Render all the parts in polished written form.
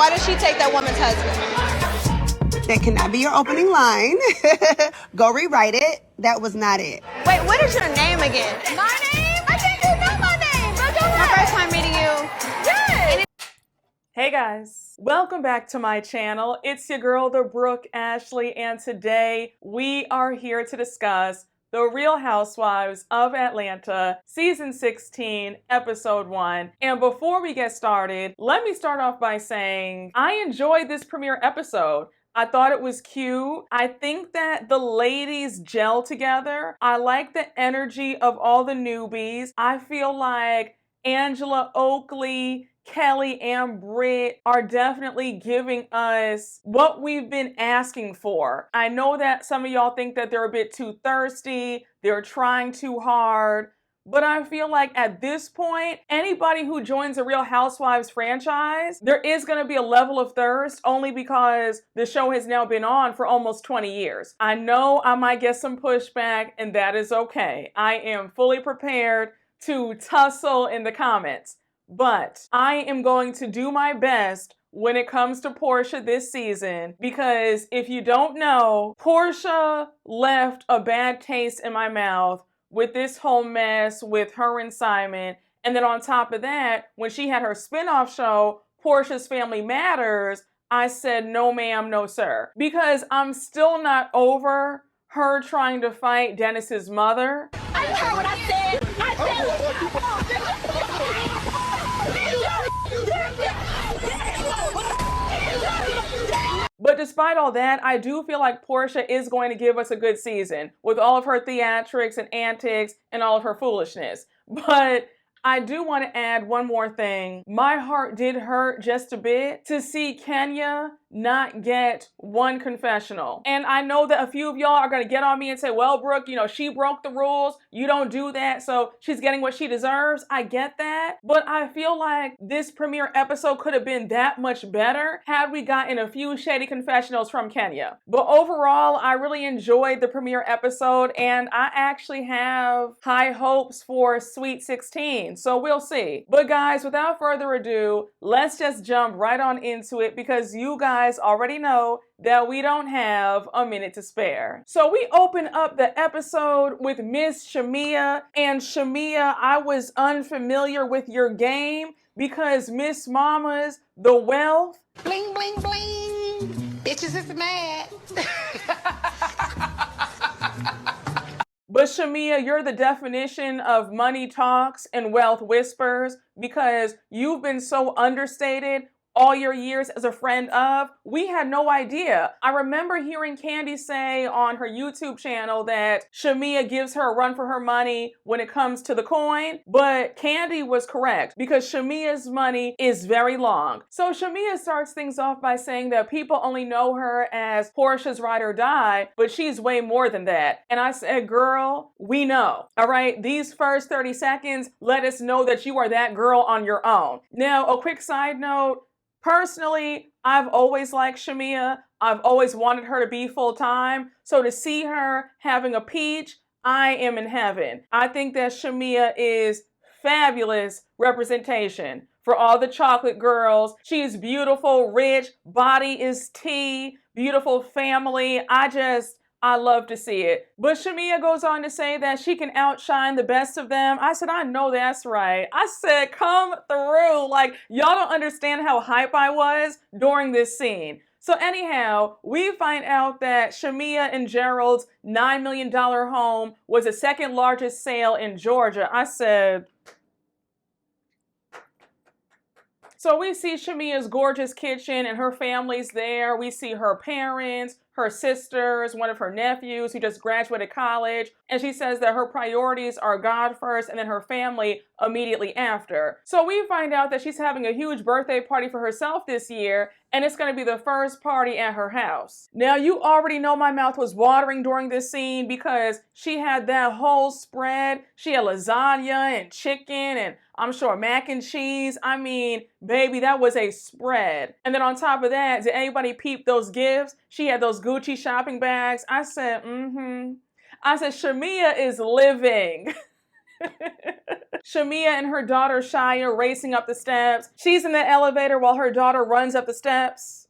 Why did she take that woman's husband? That cannot be your opening line. Go rewrite it. That was not it. Wait, what is your name again? My name? I think you know my name, but go My ahead. first time meeting you. Yes. Hey guys, welcome back to my channel. It's your girl, the Brooke Ashley, and today we are here to discuss The Real Housewives of Atlanta, Season 16, Episode 1. And before we get started, let me start off by saying I enjoyed this premiere episode. I thought it was cute. I think that the ladies gel together. I like the energy of all the newbies. I feel like Angela, Oakley, Kelli, and Britt are definitely giving us what we've been asking for. I know that some of y'all think that they're a bit too thirsty, they're trying too hard, but I feel like at this point, anybody who joins a Real Housewives franchise, there is going to be a level of thirst only because the show has now been on for almost 20 years. I know I might get some pushback, and that is okay. I am fully prepared to tussle in the comments. But I am going to do my best when it comes to Porsha this season, because if you don't know, Porsha left a bad taste in my mouth with this whole mess with her and Simon. And then on top of that, when she had her spinoff show, Porsha's Family Matters, I said, no ma'am, no sir. Because I'm still not over her trying to fight Dennis's mother. I heard what I said. But despite all that, I do feel like Porsha is going to give us a good season with all of her theatrics and antics and all of her foolishness. But I do want to add one more thing. My heart did hurt just a bit to see Kenya not get one confessional. And I know that a few of y'all are going to get on me and say, well, Brooke, you know, she broke the rules. You don't do that, so she's getting what she deserves. I get that. But I feel like this premiere episode could have been that much better had we gotten a few shady confessionals from Kenya. But overall, I really enjoyed the premiere episode, and I actually have high hopes for Sweet 16. So we'll see. But guys, without further ado, let's just jump right on into it, because you guys already know that we don't have a minute to spare. So we open up the episode with Miss Shamea, and Shamea, I was unfamiliar with your game because Miss Mama's The Wealth. Bling, bling, bling. Bitches is mad. But Shamea, you're the definition of money talks and wealth whispers, because you've been so understated all your years as a friend of. We had no idea. I remember hearing Candy say on her YouTube channel that Shamea gives her a run for her money when it comes to the coin, but Candy was correct because Shamea's money is very long. So Shamea starts things off by saying that people only know her as Porsha's ride or die, but she's way more than that. And I said, girl, we know. All right, these first 30 seconds let us know that you are that girl on your own. Now, a quick side note, personally, I've always liked Shamea. I've always wanted her to be full-time. So to see her having a peach, I am in heaven. I think that Shamea is fabulous representation for all the chocolate girls. She is beautiful, rich, body is tea, beautiful family. I love to see it. But Shamea goes on to say that she can outshine the best of them. I said, I know that's right. I said, come through. Like, y'all don't understand how hype I was during this scene. So anyhow, we find out that Shamea and Gerald's $9 million home was the second largest sale in Georgia. I said, so we see Shamea's gorgeous kitchen and her family's there. We see her parents, her sisters, one of her nephews who just graduated college, and she says that her priorities are God first and then her family immediately after. So we find out that she's having a huge birthday party for herself this year, and it's going to be the first party at her house. Now, you already know my mouth was watering during this scene because she had that whole spread. She had lasagna and chicken and I'm sure mac and cheese. I mean, baby, that was a spread. And then on top of that, did anybody peep those gifts? She had those Gucci shopping bags. I said, I said, Shamea is living. Shamea and her daughter Shia racing up the steps. She's in the elevator while her daughter runs up the steps.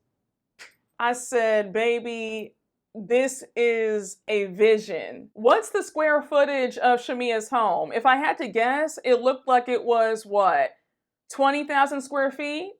I said, baby, this is a vision. What's the square footage of Shamea's home? If I had to guess, it looked like it was what? 20,000 square feet?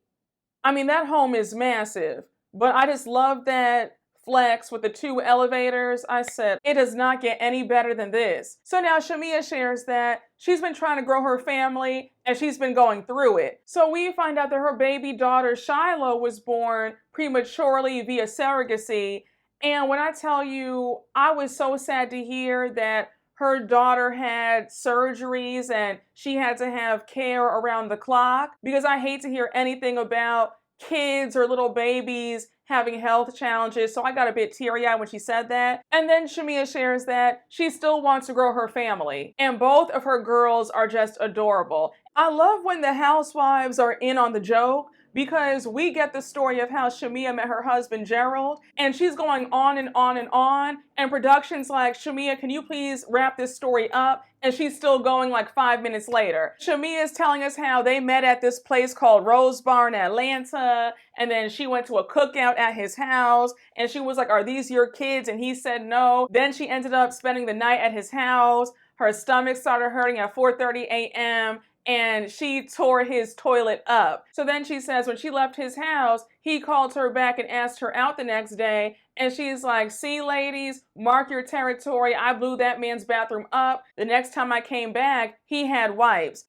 I mean, that home is massive, but I just love that flex with the 2 elevators. I said, it does not get any better than this. So now Shamea shares that she's been trying to grow her family and she's been going through it. So we find out that her baby daughter Shiloh was born prematurely via surrogacy. And when I tell you, I was so sad to hear that her daughter had surgeries and she had to have care around the clock, because I hate to hear anything about kids or little babies having health challenges. So I got a bit teary-eyed when she said that. And then Shamea shares that she still wants to grow her family. And both of her girls are just adorable. I love when the housewives are in on the joke, because we get the story of how Shamea met her husband, Gerald, and she's going on and on and on, and production's like, Shamea, can you please wrap this story up? And she's still going like 5 minutes later. Shamea is telling us how they met at this place called Rose Bar in Atlanta, and then she went to a cookout at his house, and she was like, are these your kids? And he said no. Then she ended up spending the night at his house. Her stomach started hurting at 4:30 a.m., and she tore his toilet up. So then she says when she left his house, he called her back and asked her out the next day. And she's like, see, ladies, mark your territory. I blew that man's bathroom up. The next time I came back, he had wipes.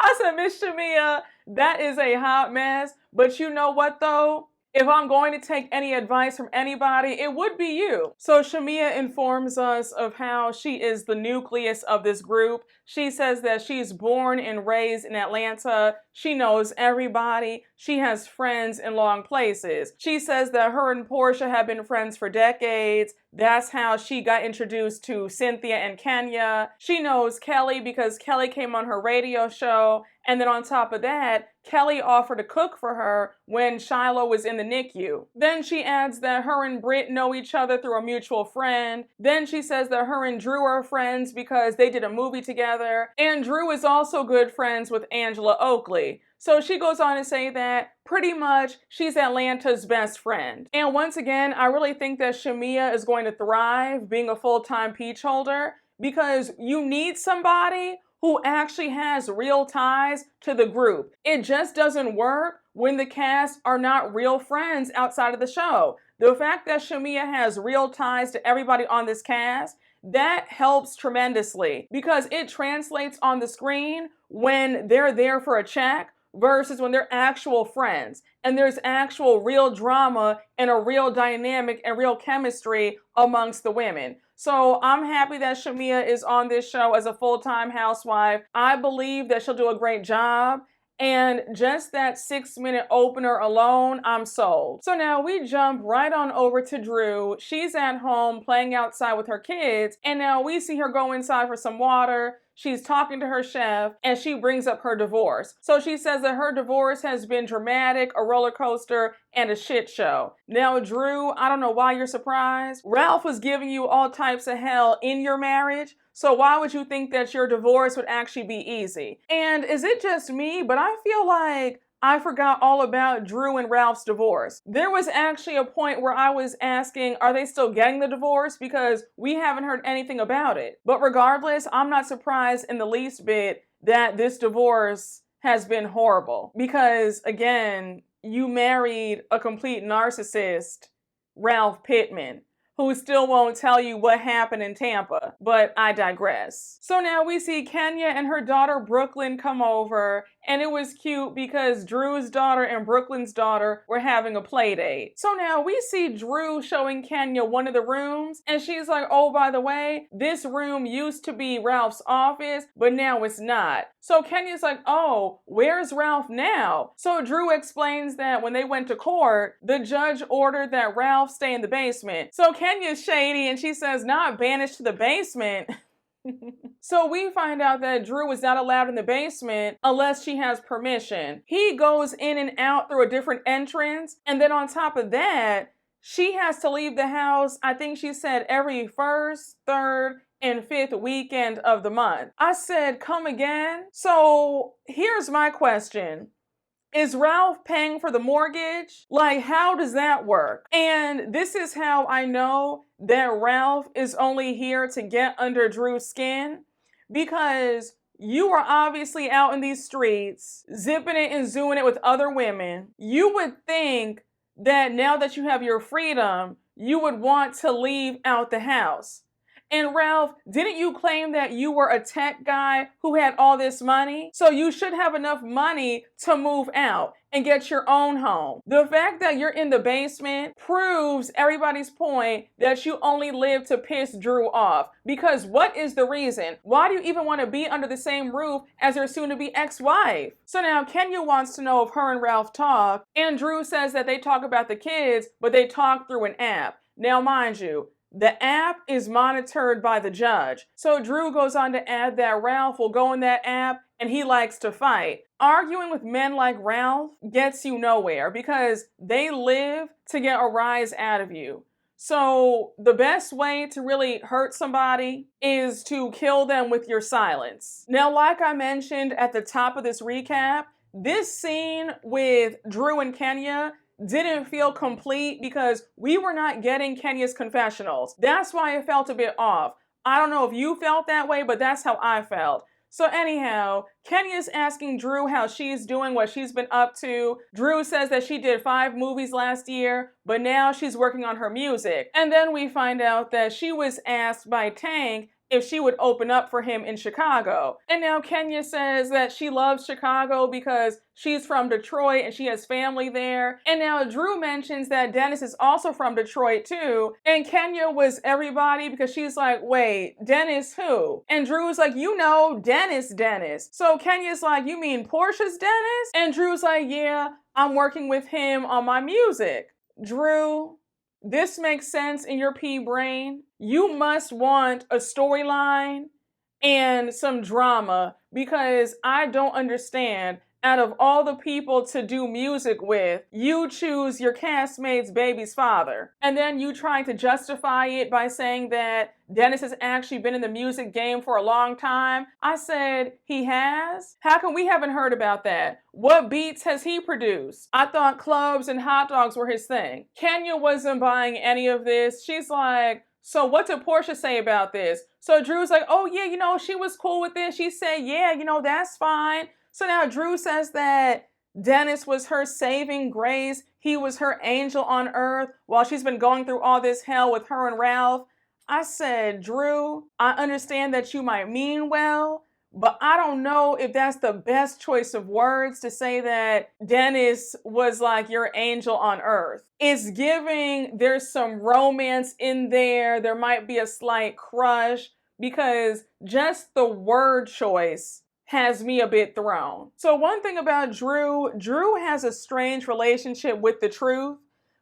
I said, Miss Shamea, that is a hot mess. But you know what, though? If I'm going to take any advice from anybody, it would be you. So Shamea informs us of how she is the nucleus of this group. She says that she's born and raised in Atlanta. She knows everybody. She has friends in long places. She says that her and Porsha have been friends for decades. That's how she got introduced to Cynthia and Kenya. She knows Kelli because Kelli came on her radio show. And then on top of that, Kelli offered to cook for her when Shiloh was in the NICU. Then she adds that her and Britt know each other through a mutual friend. Then she says that her and Drew are friends because they did a movie together. And Drew is also good friends with Angela Oakley. So she goes on to say that pretty much she's Atlanta's best friend. And once again, I really think that Shamea is going to thrive being a full-time peach holder, because you need somebody who actually has real ties to the group. It just doesn't work when the cast are not real friends outside of the show. The fact that Shamea has real ties to everybody on this cast, that helps tremendously, because it translates on the screen when they're there for a check versus when they're actual friends. And there's actual real drama and a real dynamic and real chemistry amongst the women. So I'm happy that Shamea is on this show as a full-time housewife. I believe that she'll do a great job. And just that 6-minute opener alone, I'm sold. So now we jump right on over to Drew. She's at home playing outside with her kids. And now we see her go inside for some water. She's talking to her chef, and she brings up her divorce. So she says that her divorce has been dramatic, a roller coaster, and a shit show. Now, Drew, I don't know why you're surprised. Ralph was giving you all types of hell in your marriage, so why would you think that your divorce would actually be easy? And is it just me, but I feel like I forgot all about Drew and Ralph's divorce. There was actually a point where I was asking, are they still getting the divorce? Because we haven't heard anything about it. But regardless, I'm not surprised in the least bit that this divorce has been horrible. Because again, you married a complete narcissist, Ralph Pittman, who still won't tell you what happened in Tampa, but I digress. So now we see Kenya and her daughter Brooklyn come over, and it was cute because Drew's daughter and Brooklyn's daughter were having a play date. So now we see Drew showing Kenya one of the rooms, and she's like, oh, by the way, this room used to be Ralph's office, but now it's not. So Kenya's like, oh, where's Ralph now? So Drew explains that when they went to court, the judge ordered that Ralph stay in the basement. So Kenya's shady, and she says, not banished to the basement. So we find out that Drew is not allowed in the basement unless she has permission. He goes in and out through a different entrance. And then on top of that, she has to leave the house, I think she said every first, third, and 5th weekend of the month. I said, come again? So here's my question. Is Ralph paying for the mortgage? Like, how does that work? And this is how I know that Ralph is only here to get under Drew's skin, because you are obviously out in these streets, zipping it and zooing it with other women. You would think that now that you have your freedom, you would want to leave out the house. And Ralph, didn't you claim that you were a tech guy who had all this money? So you should have enough money to move out and get your own home. The fact that you're in the basement proves everybody's point that you only live to piss Drew off. Because what is the reason? Why do you even want to be under the same roof as your soon-to-be ex-wife? So now Kenya wants to know if her and Ralph talk, and Drew says that they talk about the kids, but they talk through an app. Now mind you, the app is monitored by the judge. So Drew goes on to add that Ralph will go in that app and he likes to fight. Arguing with men like Ralph gets you nowhere because they live to get a rise out of you. So the best way to really hurt somebody is to kill them with your silence. Now, like I mentioned at the top of this recap, this scene with Drew and Kenya didn't feel complete because we were not getting Kenya's confessionals. That's why it felt a bit off. I don't know if you felt that way, but that's how I felt. So anyhow, Kenya's asking Drew how she's doing, what she's been up to. Drew says that she did 5 movies last year, but now she's working on her music. And then we find out that she was asked by Tank if she would open up for him in Chicago. And now Kenya says that she loves Chicago because she's from Detroit and she has family there. And now Drew mentions that Dennis is also from Detroit too. And Kenya was everybody because she's like, wait, Dennis who? And Drew's like, you know, Dennis. So Kenya's like, you mean Porsha's Dennis? And Drew's like, yeah, I'm working with him on my music. Drew, this makes sense in your pea brain. You must want a storyline and some drama because I don't understand. Out of all the people to do music with, you choose your castmate's baby's father. And then you try to justify it by saying that Dennis has actually been in the music game for a long time. I said, he has? How come we haven't heard about that? What beats has he produced? I thought clubs and hot dogs were his thing. Kenya wasn't buying any of this. She's like, so what did Porsha say about this? So Drew's like, oh yeah, you know, she was cool with this. She said, yeah, you know, that's fine. So now Drew says that Dennis was her saving grace. He was her angel on earth while she's been going through all this hell with her and Ralph. I said, Drew, I understand that you might mean well, but I don't know if that's the best choice of words to say that Dennis was like your angel on earth. It's giving there's some romance in there. There might be a slight crush because just the word choice has me a bit thrown. So one thing about Drew has a strange relationship with the truth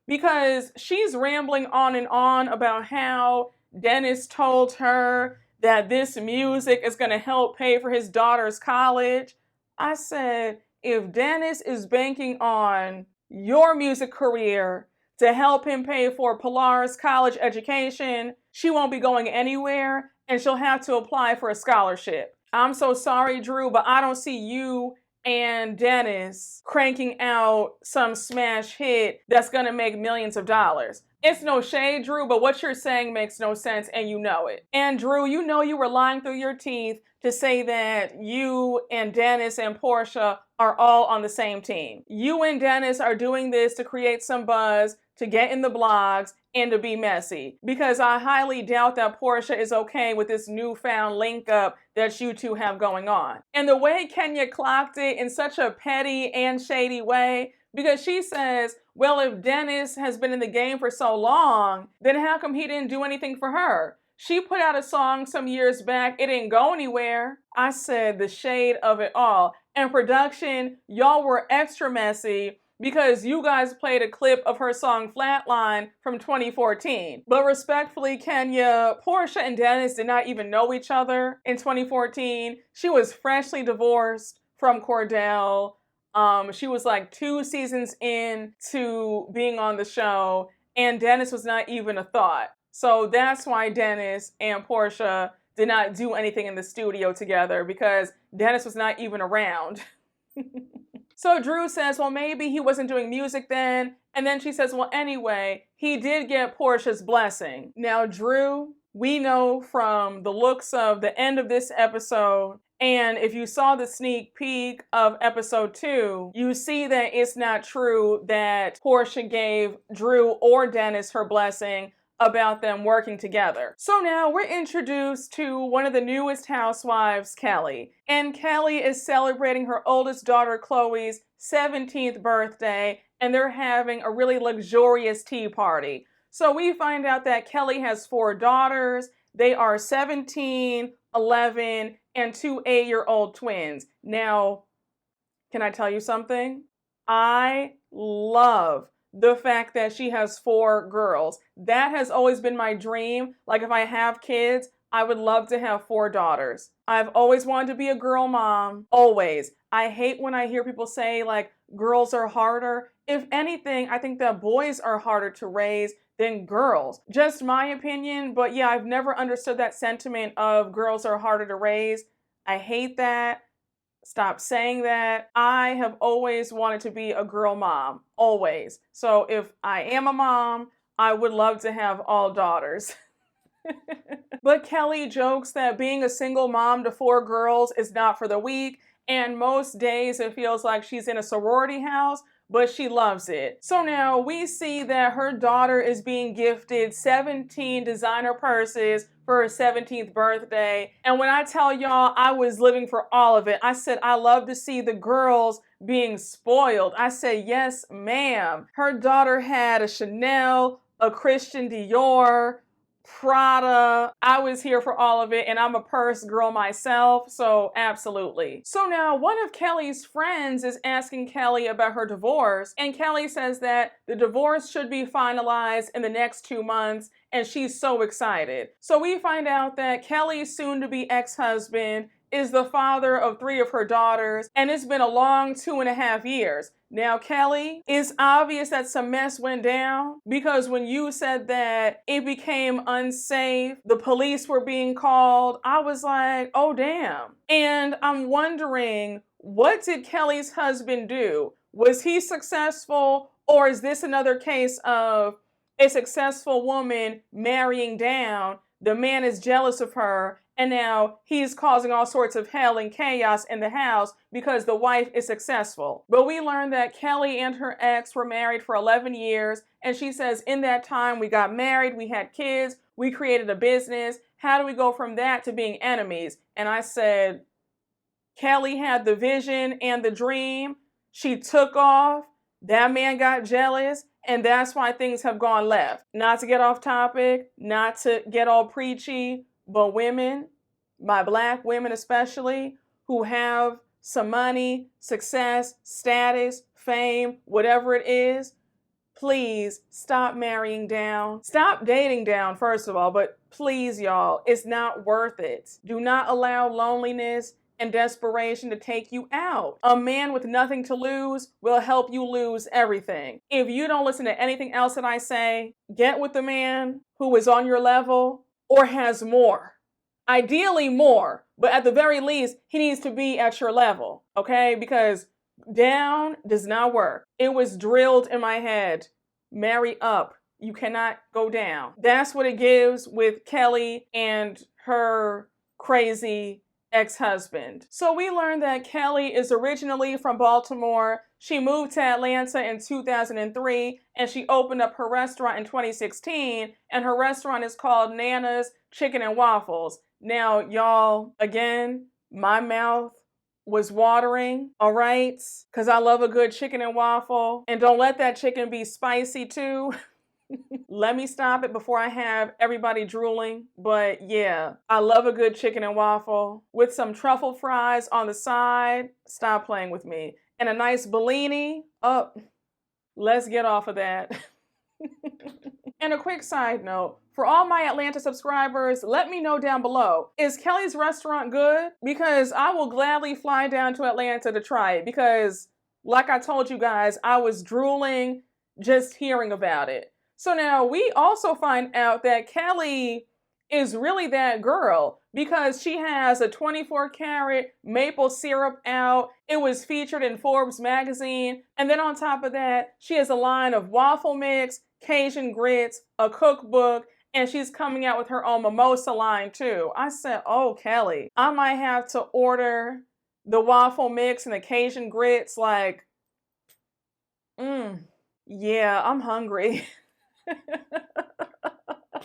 because she's rambling on and on about how Dennis told her that this music is going to help pay for his daughter's college. I said, if Dennis is banking on your music career to help him pay for Pilar's college education, she won't be going anywhere and she'll have to apply for a scholarship. I'm so sorry, Drew, but I don't see you and Dennis cranking out some smash hit that's gonna make millions of dollars. It's no shade, Drew, but what you're saying makes no sense and you know it. And Drew, you know you were lying through your teeth to say that you and Dennis and Porsha are all on the same team. You and Dennis are doing this to create some buzz, to get in the blogs, and to be messy. Because I highly doubt that Porsha is okay with this newfound link up that you two have going on. And the way Kenya clocked it in such a petty and shady way, because she says, well, if Dennis has been in the game for so long, then how come he didn't do anything for her? She put out a song some years back, it didn't go anywhere. I said the shade of it all. And production, y'all were extra messy because you guys played a clip of her song Flatline from 2014. But respectfully, Kenya, Porsha and Dennis did not even know each other in 2014. She was freshly divorced from Cordell. She was like 2 seasons in to being on the show, and Dennis was not even a thought. So that's why Dennis and Porsha did not do anything in the studio together because Dennis was not even around. So Drew says, well, maybe he wasn't doing music then. And then she says, well, anyway, he did get Porsha's blessing. Now, Drew, we know from the looks of the end of this episode, and if you saw the sneak peek of episode 2, you see that it's not true that Porsha gave Drew or Dennis her blessing about them working together. So now we're introduced to one of the newest housewives, Kelli. And Kelli is celebrating her oldest daughter, Chloe's 17th birthday, and they're having a really luxurious tea party. So we find out that Kelli has 4 daughters. They are 17, 11, and 2 8-year-old twins. Now, can I tell you something? I love the fact that she has 4 girls. That has always been my dream. Like, if I have kids, I would love to have 4 daughters. I've always wanted to be a girl mom. Always. I hate when I hear people say, like, girls are harder. If anything, I think that boys are harder to raise than girls. Just my opinion, but yeah, I've never understood that sentiment of girls are harder to raise. I hate that. Stop saying that. I have always wanted to be a girl mom, always. So if I am a mom, I would love to have all daughters. But Kelli jokes that being a single mom to 4 girls is not for the weak, and most days it feels like she's in a sorority house, but she loves it. So now we see that her daughter is being gifted 17 designer purses for her 17th birthday. And when I tell y'all, I was living for all of it. I said, I love to see the girls being spoiled. I said, yes, ma'am. Her daughter had a Chanel, a Christian Dior, Prada. I was here for all of it, and I'm a purse girl myself, so absolutely. So now one of Kelli's friends is asking Kelli about her divorce, and Kelli says that the divorce should be finalized in the next 2 months, and she's so excited. So we find out that Kelli's soon-to-be ex-husband is the father of 3 of her daughters, and it's been a long 2.5 years. Now, Kelli, it's obvious that some mess went down, because when you said that it became unsafe, the police were being called, I was like, oh damn. And I'm wondering, what did Kelli's husband do? Was he successful, or is this another case of a successful woman marrying down? The man is jealous of her, and now he's causing all sorts of hell and chaos in the house because the wife is successful. But we learned that Kelli and her ex were married for 11 years. And she says, in that time, we got married, we had kids, we created a business. How do we go from that to being enemies? And I said, Kelli had the vision and the dream. She took off. That man got jealous. And that's why things have gone left. Not to get off topic, not to get all preachy, but women, my Black women especially, who have some money, success, status, fame, whatever it is, please stop marrying down. Stop dating down, first of all, but please, y'all, it's not worth it. Do not allow loneliness and desperation to take you out. A man with nothing to lose will help you lose everything. If you don't listen to anything else that I say, get with the man who is on your level or has more. Ideally more, but at the very least, he needs to be at your level, okay? Because down does not work. It was drilled in my head. Marry up. You cannot go down. That's what it gives with Kelli and her crazy ex-husband. So we learned that Kelli is originally from Baltimore. She moved to Atlanta in 2003, and she opened up her restaurant in 2016, and her restaurant is called Nana's Chicken and Waffles. Now, y'all, again, my mouth was watering, all right? Because I love a good chicken and waffle. And don't let that chicken be spicy too. Let me stop it before I have everybody drooling. But yeah, I love a good chicken and waffle with some truffle fries on the side. Stop playing with me. And a nice Bellini. Oh, let's get off of that. And a quick side note, for all my Atlanta subscribers, let me know down below, is Kelli's restaurant good? Because I will gladly fly down to Atlanta to try it, because like I told you guys, I was drooling just hearing about it. So now we also find out that Kelli is really that girl, because she has a 24 karat maple syrup out. It was featured in Forbes magazine. And then on top of that, she has a line of waffle mix, Cajun grits, a cookbook, and she's coming out with her own mimosa line too. I said, oh, Kelli, I might have to order the waffle mix and the Cajun grits. Like, yeah, I'm hungry.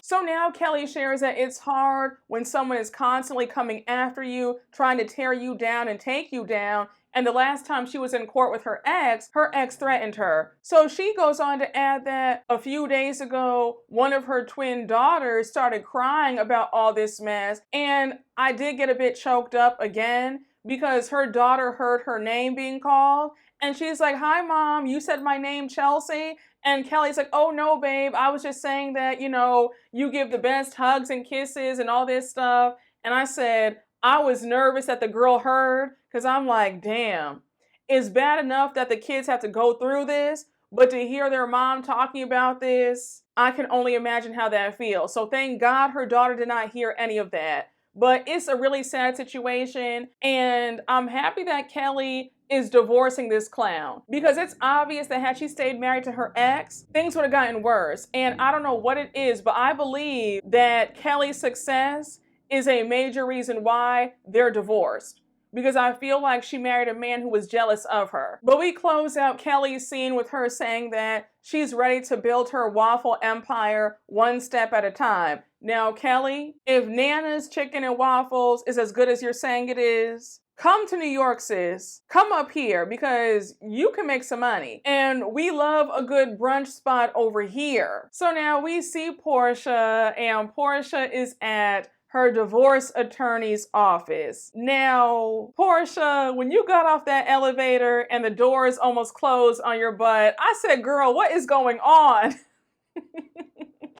So now Kelli shares that it's hard when someone is constantly coming after you, trying to tear you down and take you down. And the last time she was in court with her ex threatened her. So she goes on to add that a few days ago, one of her twin daughters started crying about all this mess. And I did get a bit choked up again because her daughter heard her name being called. And she's like, hi, Mom, you said my name, Chelsea. And Kelli's like, oh, no, babe, I was just saying that, you know, you give the best hugs and kisses and all this stuff. And I said, I was nervous that the girl heard, because I'm like, damn, it's bad enough that the kids have to go through this, but to hear their mom talking about this, I can only imagine how that feels. So thank God her daughter did not hear any of that. But it's a really sad situation, and I'm happy that Kelli is divorcing this clown, because it's obvious that had she stayed married to her ex, things would have gotten worse. And I don't know what it is, but I believe that Kelli's success is a major reason why they're divorced, because I feel like she married a man who was jealous of her. But we close out Kelli's scene with her saying that she's ready to build her waffle empire one step at a time. Now, Kelli, if Nana's Chicken and Waffles is as good as you're saying it is, come to New York, sis. Come up here, because you can make some money. And we love a good brunch spot over here. So now we see Porsha, and Porsha is at her divorce attorney's office. Now, Porsha, when you got off that elevator and the doors almost closed on your butt, I said, girl, what is going on?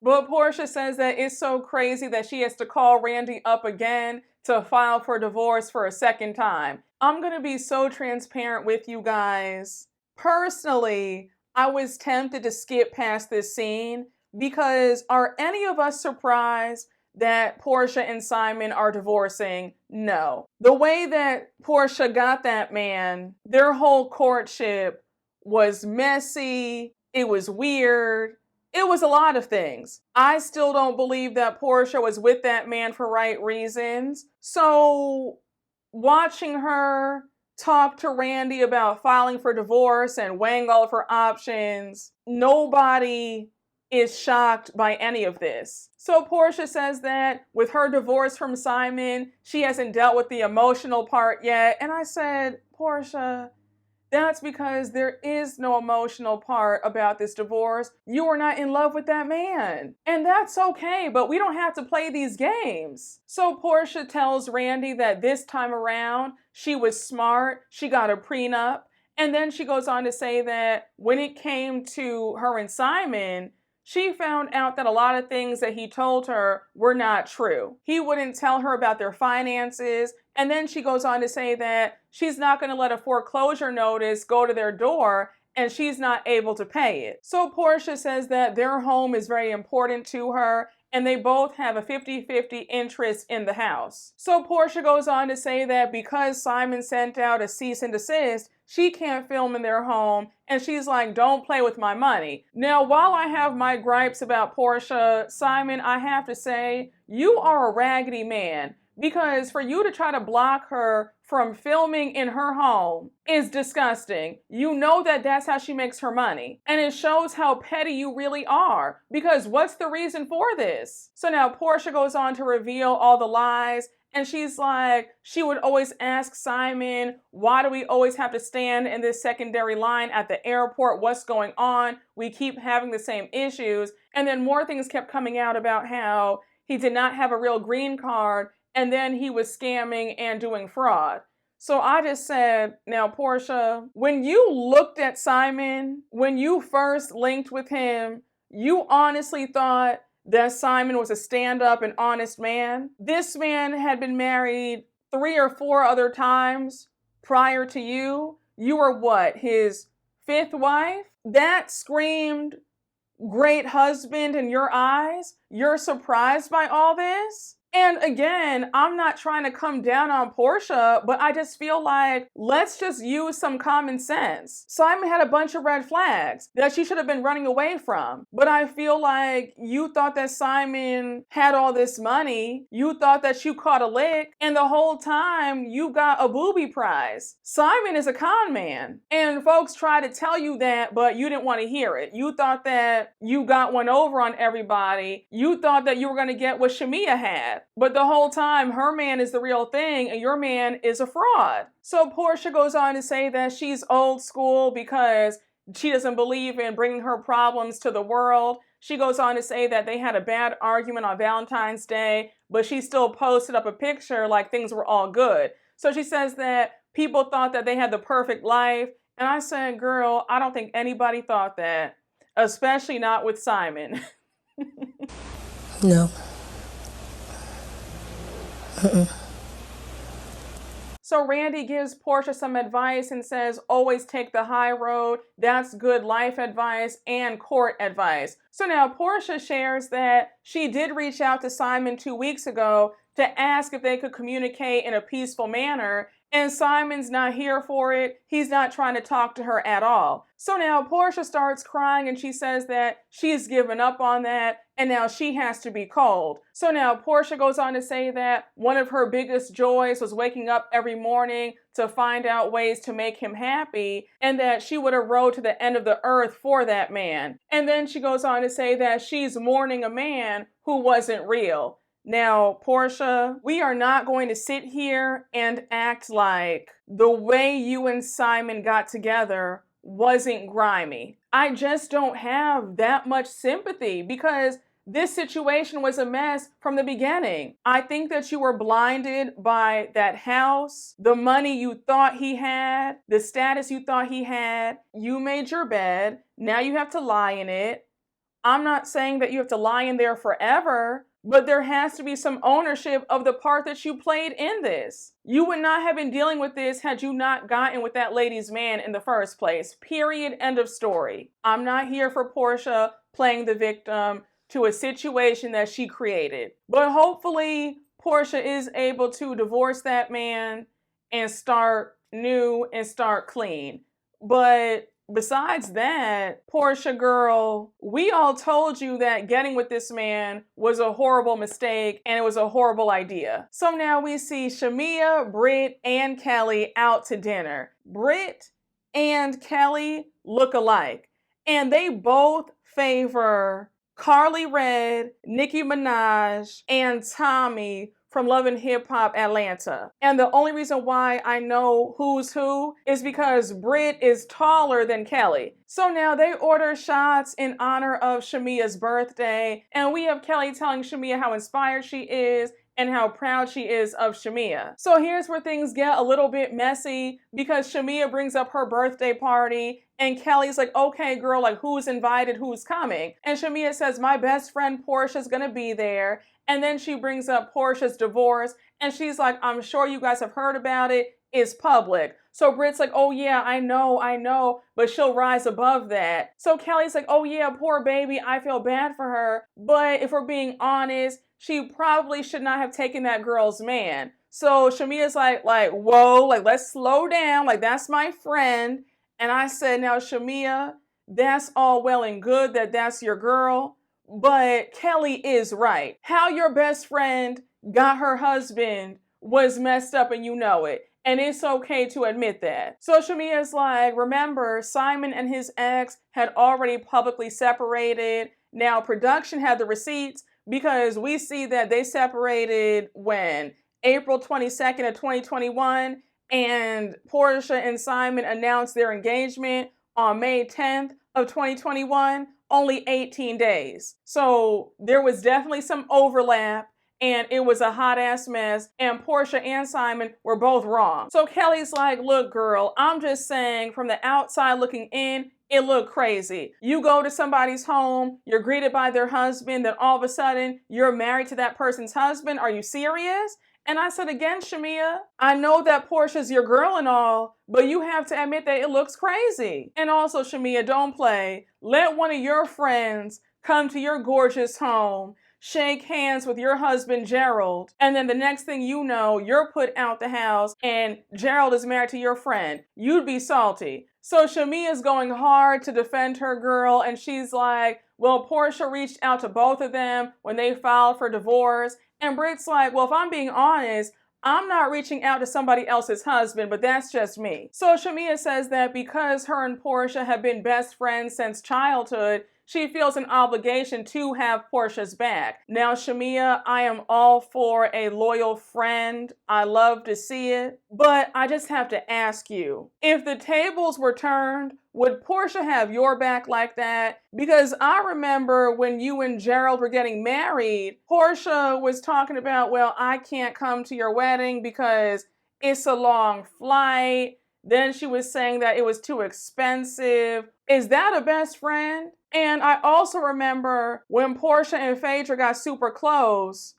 But Porsha says that it's so crazy that she has to call Randy up again to file for divorce for a second time. I'm going to be so transparent with you guys. Personally, I was tempted to skip past this scene, because are any of us surprised that Porsha and Simon are divorcing? No. The way that Porsha got that man, their whole courtship was messy. It was weird. It was a lot of things. I still don't believe that Porsha was with that man for right reasons. So watching her talk to Randy about filing for divorce and weighing all of her options, nobody is shocked by any of this. So Porsha says that with her divorce from Simon, she hasn't dealt with the emotional part yet. And I said, Porsha, that's because there is no emotional part about this divorce. You are not in love with that man. And that's okay, but we don't have to play these games. So Porsha tells Randy that this time around, she was smart, she got a prenup, and then she goes on to say that when it came to her and Simon, she found out that a lot of things that he told her were not true. He wouldn't tell her about their finances. And then she goes on to say that she's not going to let a foreclosure notice go to their door and she's not able to pay it. So Porsha says that their home is very important to her and they both have a 50-50 interest in the house. So Porsha goes on to say that because Simon sent out a cease and desist, she can't film in their home, and she's like, don't play with my money. Now, while I have my gripes about Porsha, Simon, I have to say, you are a raggedy man, because for you to try to block her from filming in her home is disgusting. You know that that's how she makes her money. And it shows how petty you really are, because what's the reason for this? So now Porsha goes on to reveal all the lies. And she's like, she would always ask Simon, why do we always have to stand in this secondary line at the airport? What's going on? We keep having the same issues. And then more things kept coming out about how he did not have a real green card. And then he was scamming and doing fraud. So I just said, now, Porsha, when you looked at Simon, when you first linked with him, you honestly thought that Simon was a stand-up and honest man. This man had been married 3 or 4 other times prior to you. You were what, his 5th wife? That screamed great husband in your eyes, you're surprised by all this? And again, I'm not trying to come down on Porsha, but I just feel like let's just use some common sense. Simon had a bunch of red flags that she should have been running away from. But I feel like you thought that Simon had all this money. You thought that you caught a lick. And the whole time you got a booby prize. Simon is a con man. And folks try to tell you that, but you didn't want to hear it. You thought that you got one over on everybody. You thought that you were going to get what Shamea had. But the whole time, her man is the real thing and your man is a fraud. So Porsha goes on to say that she's old school because she doesn't believe in bringing her problems to the world. She goes on to say that they had a bad argument on Valentine's Day, but she still posted up a picture like things were all good. So she says that people thought that they had the perfect life. And I said, girl, I don't think anybody thought that, especially not with Simon. No. So Randy gives Porsha some advice and says, always take the high road. That's good life advice and court advice. So now Porsha shares that she did reach out to Simon 2 weeks ago to ask if they could communicate in a peaceful manner. And Simon's not here for it. He's not trying to talk to her at all. So now Porsha starts crying and she says that she's given up on that and now she has to be cold. So now Porsha goes on to say that one of her biggest joys was waking up every morning to find out ways to make him happy and that she would have rode to the end of the earth for that man. And then she goes on to say that she's mourning a man who wasn't real. Now, Porsha, we are not going to sit here and act like the way you and Simon got together wasn't grimy. I just don't have that much sympathy because this situation was a mess from the beginning. I think that you were blinded by that house, the money you thought he had, the status you thought he had. You made your bed. Now you have to lie in it. I'm not saying that you have to lie in there forever, but there has to be some ownership of the part that you played in this. You would not have been dealing with this had you not gotten with that lady's man in the first place. Period. End of story. I'm not here for Porsha playing the victim to a situation that she created. But hopefully Porsha is able to divorce that man and start new and start clean. But besides that, Porsha girl, we all told you that getting with this man was a horrible mistake and it was a horrible idea. So now we see Shamea, Britt, and Kelli out to dinner. Britt and Kelli look alike, and they both favor Carly Red, Nicki Minaj, and Tommy from Love and Hip Hop Atlanta. And the only reason why I know who's who is because Britt is taller than Kelli. So now they order shots in honor of Shamea's birthday, and we have Kelli telling Shamea how inspired she is and how proud she is of Shamea. So here's where things get a little bit messy because Shamea brings up her birthday party and Kelli's like, okay, girl, like who's invited, who's coming? And Shamea says, my best friend Porsha's gonna be there. And then she brings up Porsha's divorce and she's like, I'm sure you guys have heard about it. It's public. So Britt's like, oh yeah, I know, but she'll rise above that. So Kelli's like, oh yeah, poor baby, I feel bad for her. But if we're being honest, she probably should not have taken that girl's man. So Shamea's like, whoa, like let's slow down. Like that's my friend. And I said, now Shamea, that's all well and good that that's your girl. But Kelli is right. How your best friend got her husband was messed up and you know it. And it's okay to admit that. So Shamea's like, remember, Simon and his ex had already publicly separated. Now production had the receipts because we see that they separated when? April 22nd of 2021. And Porsha and Simon announced their engagement on May 10th of 2021. Only 18 days. So there was definitely some overlap and it was a hot ass mess and Porsha and Simon were both wrong. So Kelli's like, look girl, I'm just saying from the outside looking in, it looked crazy. You go to somebody's home, you're greeted by their husband, then all of a sudden you're married to that person's husband. Are you serious? And I said, again, Shamea, I know that Porsha's your girl and all, but you have to admit that it looks crazy. And also, Shamea, don't play. Let one of your friends come to your gorgeous home, shake hands with your husband, Gerald, and then the next thing you know, you're put out the house and Gerald is married to your friend. You'd be salty. So Shamea's going hard to defend her girl, and she's like, well, Porsha reached out to both of them when they filed for divorce. And Britt's like, well, if I'm being honest, I'm not reaching out to somebody else's husband, but that's just me. So Shamea says that because her and Porsha have been best friends since childhood, she feels an obligation to have Porsha's back. Now, Shamea, I am all for a loyal friend. I love to see it. But I just have to ask you, if the tables were turned, would Porsha have your back like that? Because I remember when you and Gerald were getting married, Porsha was talking about, well, I can't come to your wedding because it's a long flight. Then she was saying that it was too expensive. Is that a best friend? And I also remember when Porsha and Phaedra got super close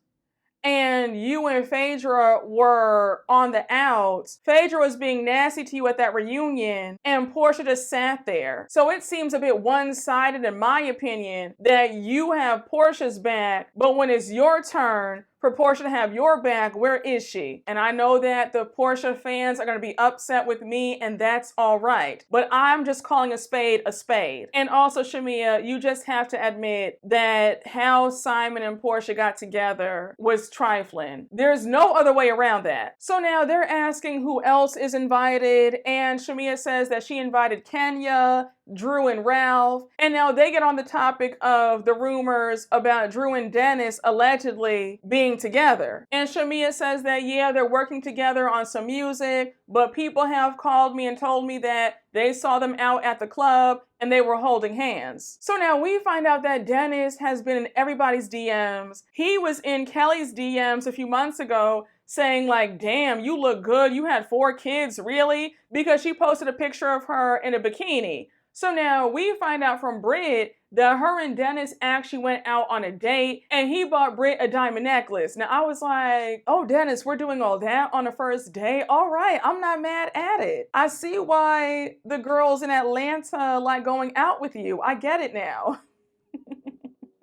and you and Phaedra were on the outs. Phaedra was being nasty to you at that reunion and Porsha just sat there. So it seems a bit one-sided in my opinion that you have Porsha's back, but when it's your turn for Porsha to have your back, where is she? And I know that the Porsha fans are going to be upset with me, and that's all right. But I'm just calling a spade a spade. And also, Shamea, you just have to admit that how Simon and Porsha got together was trifling. There's no other way around that. So now they're asking who else is invited, and Shamea says that she invited Kenya, Drew and Ralph, and now they get on the topic of the rumors about Drew and Dennis allegedly being together. And Shamea says that, yeah, they're working together on some music, but people have called me and told me that they saw them out at the club and they were holding hands. So now we find out that Dennis has been in everybody's DMs. He was in Kelli's DMs a few months ago saying like, damn, you look good. You had 4 kids, really? Because she posted a picture of her in a bikini. So now we find out from Britt that her and Dennis actually went out on a date and he bought Britt a diamond necklace. Now I was like, oh, Dennis, we're doing all that on a first date? All right, I'm not mad at it. I see why the girls in Atlanta like going out with you. I get it now.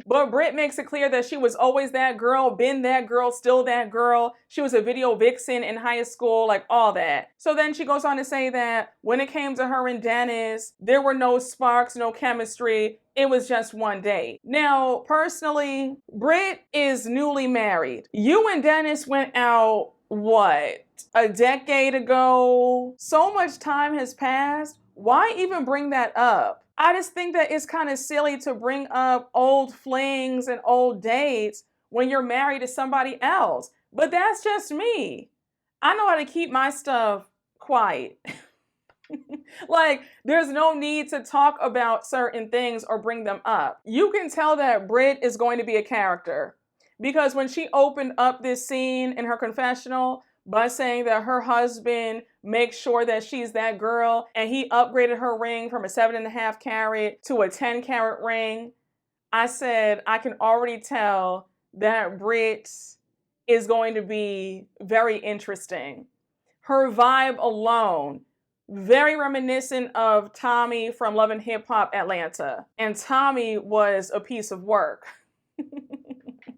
But Britt makes it clear that she was always that girl, been that girl, still that girl. She was a video vixen in high school, like all that. So then she goes on to say that when it came to her and Dennis, there were no sparks, no chemistry. It was just one date. Now, personally, Britt is newly married. You and Dennis went out, what, a decade ago? So much time has passed. Why even bring that up? I just think that it's kind of silly to bring up old flings and old dates when you're married to somebody else. But that's just me. I know how to keep my stuff quiet. Like, there's no need to talk about certain things or bring them up. You can tell that Britt is going to be a character because when she opened up this scene in her confessional by saying that her husband makes sure that she's that girl and he upgraded her ring from a 7.5 carat to a 10 carat ring, I said, I can already tell that Britt is going to be very interesting. Her vibe alone, very reminiscent of Tommy from Love and Hip Hop Atlanta. And Tommy was a piece of work.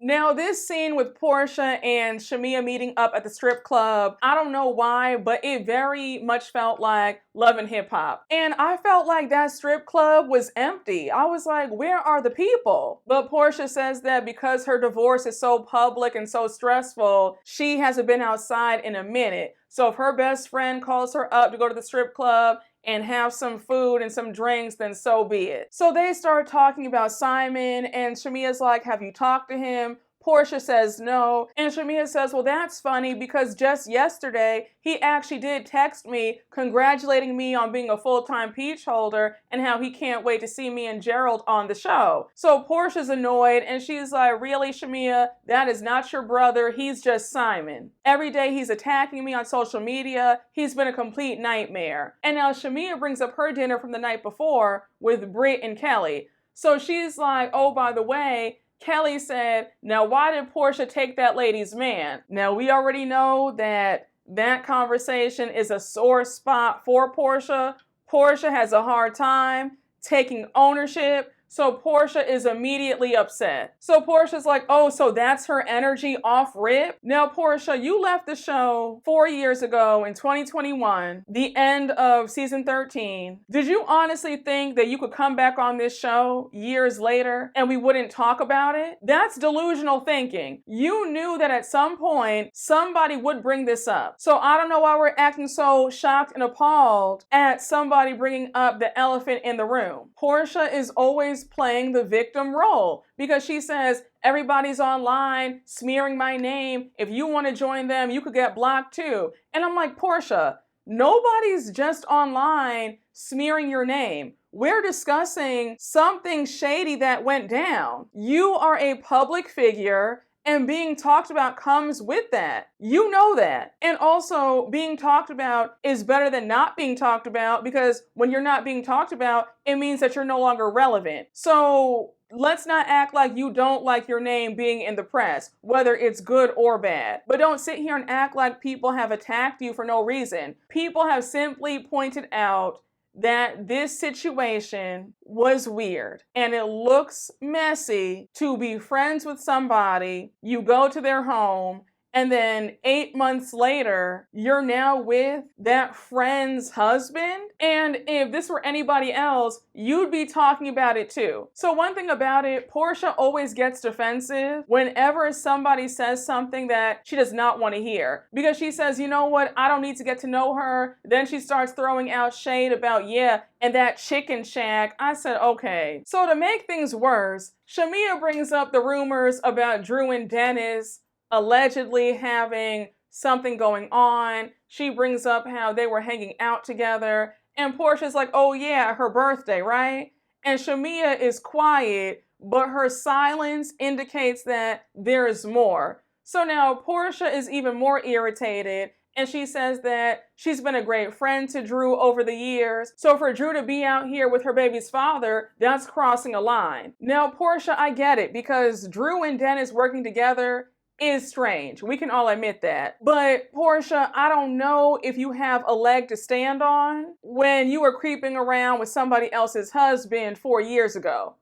Now, this scene with Porsha and Shamea meeting up at the strip club, I don't know why, but it very much felt like Love and Hip Hop. And I felt like that strip club was empty. I was like, where are the people? But Porsha says that because her divorce is so public and so stressful, she hasn't been outside in a minute. So if her best friend calls her up to go to the strip club and have some food and some drinks, then so be it. So they start talking about Simon, and Shamea's like, have you talked to him? Porsha says no, and Shamea says, well, that's funny because just yesterday, he actually did text me congratulating me on being a full-time peach holder and how he can't wait to see me and Gerald on the show. So Porsha's annoyed, and she's like, really, Shamea? That is not your brother. He's just Simon. Every day he's attacking me on social media. He's been a complete nightmare. And now Shamea brings up her dinner from the night before with Britt and Kelli. So she's like, oh, by the way, Kelli said, now why did Porsha take that lady's man? Now we already know that that conversation is a sore spot for Porsha. Porsha has a hard time taking ownership. So Porsha is immediately upset. So Porsha's like, oh, so that's her energy off rip? Now, Porsha, you left the show 4 years ago in 2021, the end of season 13. Did you honestly think that you could come back on this show years later and we wouldn't talk about it? That's delusional thinking. You knew that at some point somebody would bring this up. So I don't know why we're acting so shocked and appalled at somebody bringing up the elephant in the room. Porsha is always playing the victim role because she says everybody's online smearing my name. If you want to join them, you could get blocked too. And I'm like, Porsha, nobody's just online smearing your name. We're discussing something shady that went down. You are a public figure, and being talked about comes with that. You know that. And also, being talked about is better than not being talked about, because when you're not being talked about, it means that you're no longer relevant. So let's not act like you don't like your name being in the press, whether it's good or bad. But don't sit here and act like people have attacked you for no reason. People have simply pointed out that this situation was weird and it looks messy to be friends with somebody. You go to their home and then 8 months later, you're now with that friend's husband. And if this were anybody else, you'd be talking about it too. So one thing about it, Porsha always gets defensive whenever somebody says something that she does not want to hear. Because she says, you know what, I don't need to get to know her. Then she starts throwing out shade about, yeah, and that chicken shack. I said, okay. So to make things worse, Shamea brings up the rumors about Drew and Dennis allegedly having something going on. She brings up how they were hanging out together. And Porsha's like, oh yeah, her birthday, right? And Shamea is quiet, but her silence indicates that there is more. So now Porsha is even more irritated, and she says that she's been a great friend to Drew over the years. So for Drew to be out here with her baby's father, that's crossing a line. Now, Porsha, I get it, because Drew and Dennis working together is strange. We can all admit that. But Porsha, I don't know if you have a leg to stand on when you were creeping around with somebody else's husband 4 years ago.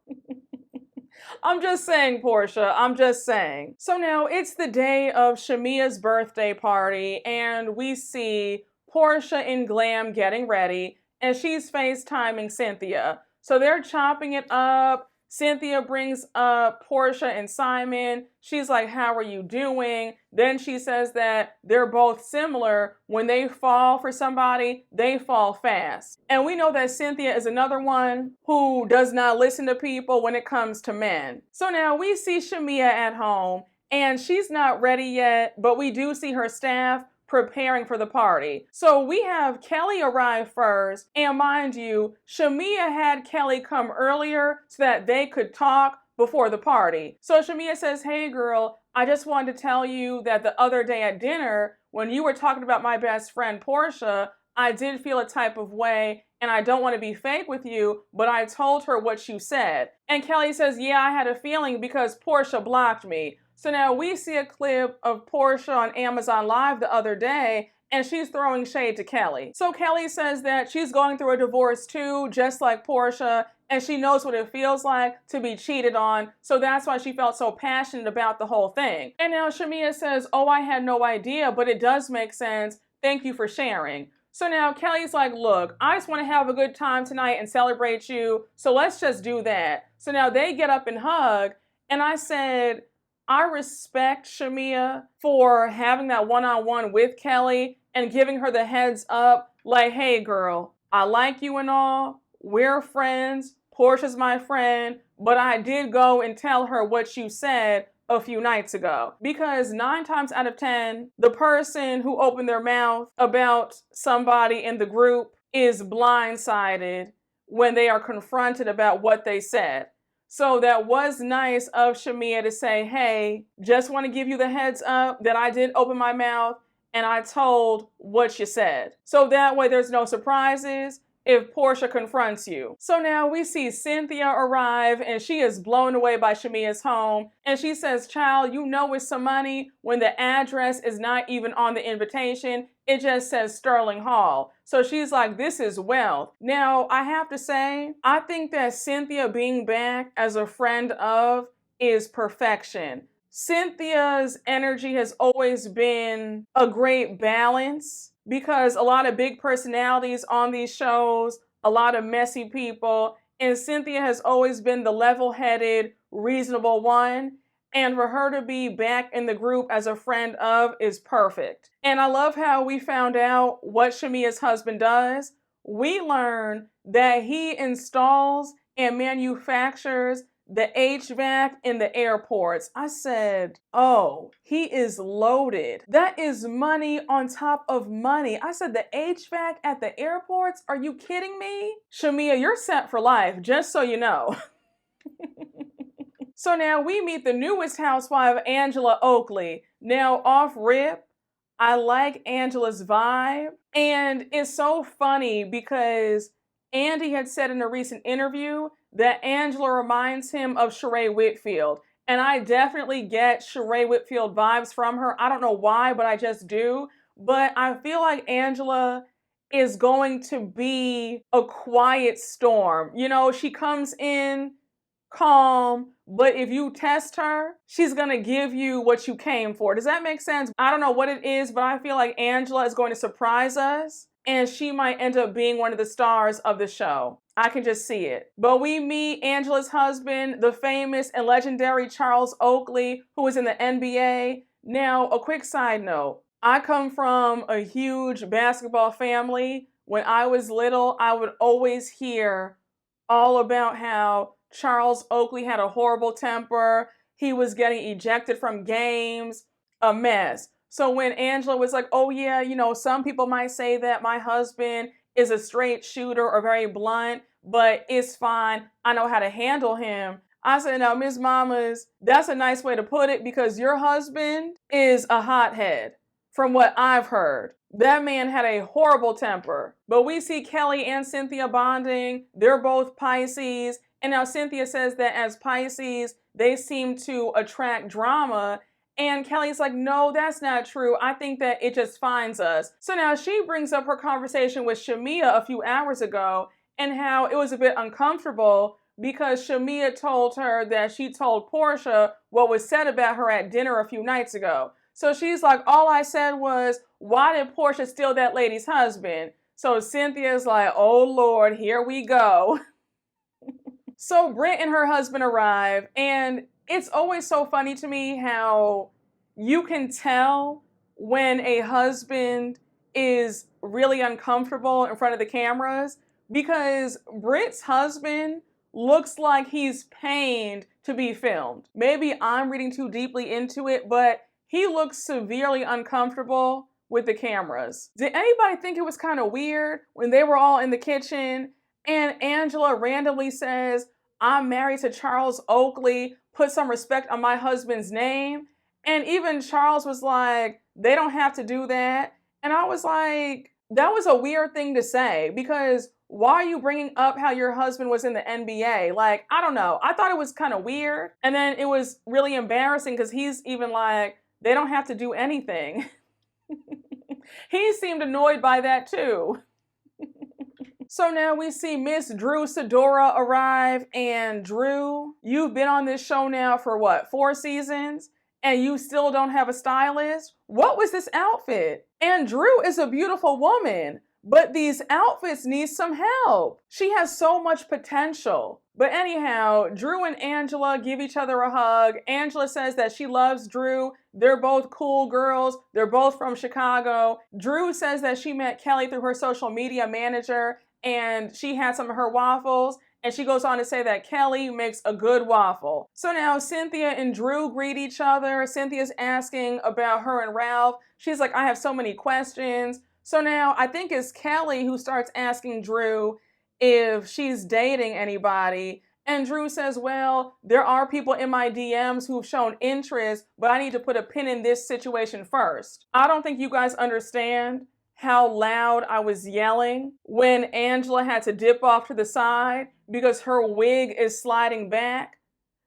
I'm just saying, Porsha, I'm just saying. So now it's the day of Shamea's birthday party, and we see Porsha in glam getting ready, and she's FaceTiming Cynthia. So they're chopping it up. Cynthia brings up Porsha and Simon. She's like, how are you doing? Then she says that they're both similar. When they fall for somebody, they fall fast. And we know that Cynthia is another one who does not listen to people when it comes to men. So now we see Shamea at home, and she's not ready yet, but we do see her staff preparing for the party. So we have Kelli arrive first, and mind you, Shamea had Kelli come earlier so that they could talk before the party. So Shamea says, hey girl, I just wanted to tell you that the other day at dinner, when you were talking about my best friend Porsha, I did feel a type of way, and I don't want to be fake with you, but I told her what you said. And Kelli says, yeah, I had a feeling because Porsha blocked me. So now we see a clip of Porsha on Amazon Live the other day, and she's throwing shade to Kelli. So Kelli says that she's going through a divorce too, just like Porsha, and she knows what it feels like to be cheated on. So that's why she felt so passionate about the whole thing. And now Shamea says, oh, I had no idea, but it does make sense. Thank you for sharing. So now Kelli's like, look, I just want to have a good time tonight and celebrate you. So let's just do that. So now they get up and hug. And I said, I respect Shamea for having that one-on-one with Kelli and giving her the heads up, like, hey girl, I like you and all, we're friends, Porsha's my friend, but I did go and tell her what you said a few nights ago. Because 9 times out of 10, the person who opened their mouth about somebody in the group is blindsided when they are confronted about what they said. So that was nice of Shamea to say, hey, just want to give you the heads up that I did open my mouth and I told what you said. So that way there's no surprises if Porsha confronts you. So now we see Cynthia arrive and she is blown away by Shamea's home. And she says, child, you know it's some money when the address is not even on the invitation. It just says Sterling Hall. So she's like, this is wealth. Now, I have to say, I think that Cynthia being back as a friend of is perfection. Cynthia's energy has always been a great balance because a lot of big personalities on these shows, a lot of messy people, and Cynthia has always been the level-headed, reasonable one. And for her to be back in the group as a friend of is perfect. And I love how we found out what Shamea's husband does. We learn that he installs and manufactures the HVAC in the airports. I said, oh, he is loaded. That is money on top of money. I said, the HVAC at the airports? Are you kidding me? Shamea, you're set for life, just so you know. So now we meet the newest housewife, Angela Oakley. Now off rip, I like Angela's vibe. And it's so funny because Andy had said in a recent interview that Angela reminds him of Sheree Whitfield. And I definitely get Sheree Whitfield vibes from her. I don't know why, but I just do. But I feel like Angela is going to be a quiet storm. You know, she comes in calm, but if you test her, she's gonna give you what you came for. Does that make sense? I don't know what it is, but I feel like Angela is going to surprise us and she might end up being one of the stars of the show. I can just see it. But we meet Angela's husband, the famous and legendary Charles Oakley, who is in the NBA. Now, a quick side note. I come from a huge basketball family. When I was little, I would always hear all about how Charles Oakley had a horrible temper. He was getting ejected from games, a mess. So when Angela was like, oh yeah, you know, some people might say that my husband is a straight shooter or very blunt, but it's fine. I know how to handle him. I said, now, Miss Mamas, that's a nice way to put it because your husband is a hothead from what I've heard. That man had a horrible temper. But we see Kelli and Cynthia bonding. They're both Pisces. And now Cynthia says that as Pisces, they seem to attract drama. And Kelly's like, no, that's not true. I think that it just finds us. So now she brings up her conversation with Shamea a few hours ago and how it was a bit uncomfortable because Shamea told her that she told Porsha what was said about her at dinner a few nights ago. So she's like, all I said was, why did Porsha steal that lady's husband? So Cynthia's like, oh Lord, here we go. So Britt and her husband arrive, and it's always so funny to me how you can tell when a husband is really uncomfortable in front of the cameras because Britt's husband looks like he's pained to be filmed. Maybe I'm reading too deeply into it, but he looks severely uncomfortable with the cameras. Did anybody think it was kind of weird when they were all in the kitchen and Angela randomly says, I'm married to Charles Oakley, put some respect on my husband's name? And even Charles was like, they don't have to do that. And I was like, that was a weird thing to say because why are you bringing up how your husband was in the NBA? Like, I don't know. I thought it was kind of weird. And then it was really embarrassing because he's even like, they don't have to do anything. He seemed annoyed by that too. So now we see Miss Drew Sidora arrive, and Drew, you've been on this show now for what, 4 seasons? And you still don't have a stylist? What was this outfit? And Drew is a beautiful woman, but these outfits need some help. She has so much potential. But anyhow, Drew and Angela give each other a hug. Angela says that she loves Drew. They're both cool girls. They're both from Chicago. Drew says that she met Kelli through her social media manager and she had some of her waffles. And she goes on to say that Kelli makes a good waffle. So now Cynthia and Drew greet each other. Cynthia's asking about her and Ralph. She's like, I have so many questions. So now I think it's Kelli who starts asking Drew if she's dating anybody. And Drew says, well, there are people in my DMs who've shown interest, but I need to put a pin in this situation first. I don't think you guys understand how loud I was yelling when Angela had to dip off to the side because her wig is sliding back.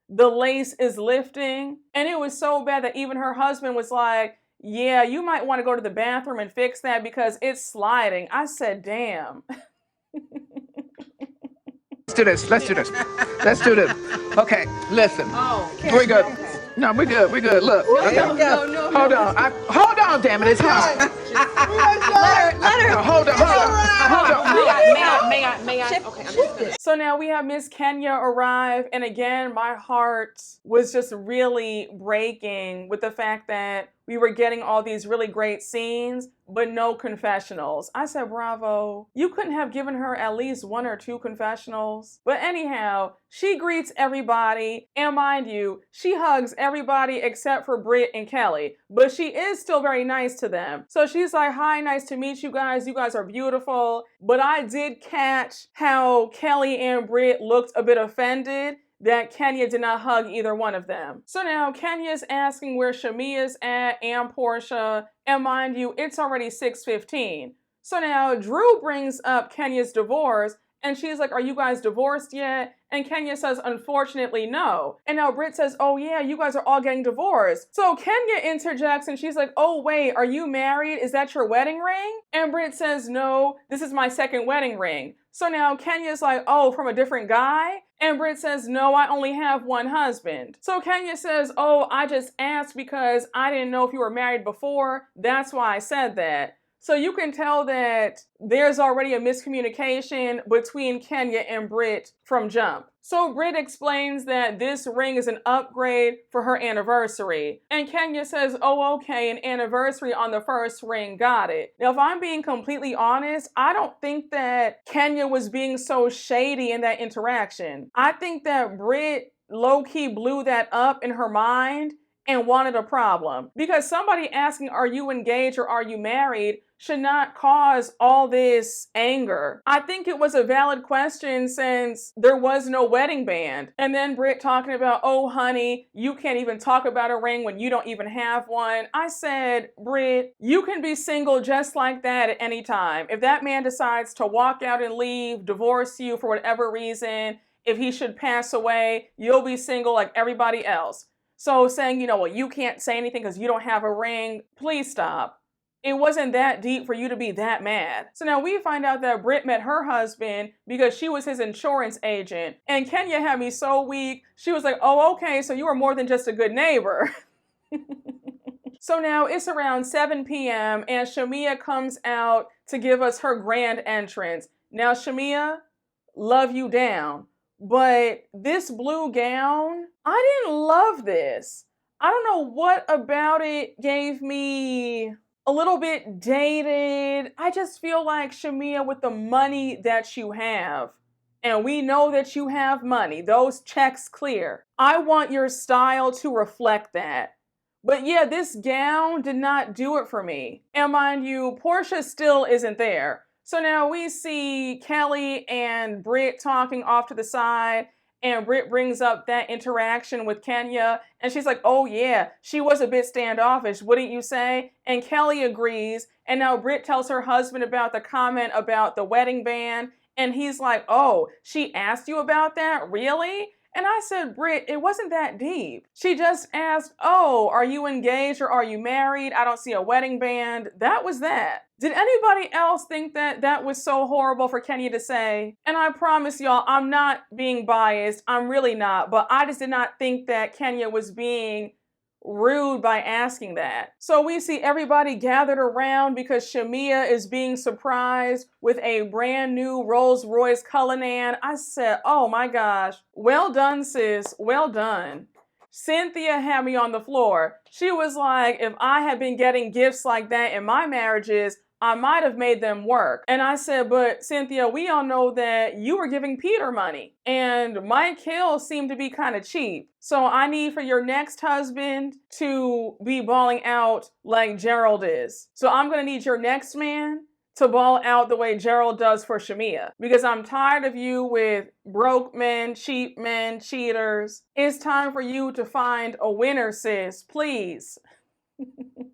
The lace is lifting. And it was so bad that even her husband was like, yeah, you might want to go to the bathroom and fix that because it's sliding. I said, damn. Let's do this. Let's do this. Let's do this. Okay, listen. We're good. No, we're good. We're good. Look. No. Hold on. Hold on, damn it. It's hot. Let her. Hold on. May I? Okay, I'm just gonna. So now we have Miss Kenya arrive, and again, my heart was just really breaking with the fact that we were getting all these really great scenes, but no confessionals. I said, bravo. You couldn't have given her at least 1 or 2 confessionals. But anyhow, she greets everybody, and mind you, she hugs everybody except for Britt and Kelli, but she is still very nice to them. So she's like, hi, nice to meet you guys. You guys are beautiful. But I did catch how Kelli and Britt looked a bit offended that Kenya did not hug either one of them. So now Kenya's asking where Shamea's at and Porsha, and mind you, it's already 6:15. So now Drew brings up Kenya's divorce, and she's like, are you guys divorced yet? And Kenya says, unfortunately, no. And now Britt says, oh yeah, you guys are all getting divorced. So Kenya interjects and she's like, oh wait, are you married? Is that your wedding ring? And Britt says, no, this is my 2nd wedding ring. So now Kenya's like, oh, from a different guy? And Britt says, no, I only have 1 husband. So Kenya says, oh, I just asked because I didn't know if you were married before. That's why I said that. So you can tell that there's already a miscommunication between Kenya and Britt from jump. So Britt explains that this ring is an upgrade for her anniversary. And Kenya says, oh, okay, an anniversary on the 1st ring, got it. Now, if I'm being completely honest, I don't think that Kenya was being so shady in that interaction. I think that Britt low-key blew that up in her mind and wanted a problem. Because somebody asking, are you engaged or are you married, should not cause all this anger. I think it was a valid question since there was no wedding band. And then Britt talking about, oh honey, you can't even talk about a ring when you don't even have one. I said, Britt, you can be single just like that at any time. If that man decides to walk out and leave, divorce you for whatever reason, if he should pass away, you'll be single like everybody else. So saying, you know, well, you can't say anything because you don't have a ring, please stop. It wasn't that deep for you to be that mad. So now we find out that Britt met her husband because she was his insurance agent. And Kenya had me so weak. She was like, oh, okay, so you were more than just a good neighbor. So now it's around 7 p.m. and Shamea comes out to give us her grand entrance. Now, Shamea, love you down. But this blue gown, I didn't love this. I don't know what about it gave me a little bit dated. I just feel like, Shamea, with the money that you have, and we know that you have money, those checks clear, I want your style to reflect that. But yeah, this gown did not do it for me. And mind you, Porsha still isn't there. So now we see Kelli and Britt talking off to the side, and Britt brings up that interaction with Kenya, and she's like, oh yeah, she was a bit standoffish, wouldn't you say? And Kelli agrees, and now Britt tells her husband about the comment about the wedding band, and he's like, oh, she asked you about that? Really? And I said, Britt, it wasn't that deep. She just asked, oh, are you engaged or are you married? I don't see a wedding band. That was that. Did anybody else think that that was so horrible for Kenya to say? And I promise y'all, I'm not being biased. I'm really not. But I just did not think that Kenya was being rude by asking that. So we see everybody gathered around because Shamea is being surprised with a brand new Rolls Royce Cullinan. I said, oh my gosh, well done, sis, well done. Cynthia had me on the floor. She was like, if I had been getting gifts like that in my marriages, I might have made them work. And I said, but Cynthia, we all know that you were giving Peter money. And Mike Hill seemed to be kind of cheap. So I need for your next husband to be balling out like Gerald is. So I'm going to need your next man to ball out the way Gerald does for Shamea. Because I'm tired of you with broke men, cheap men, cheaters. It's time for you to find a winner, sis. Please.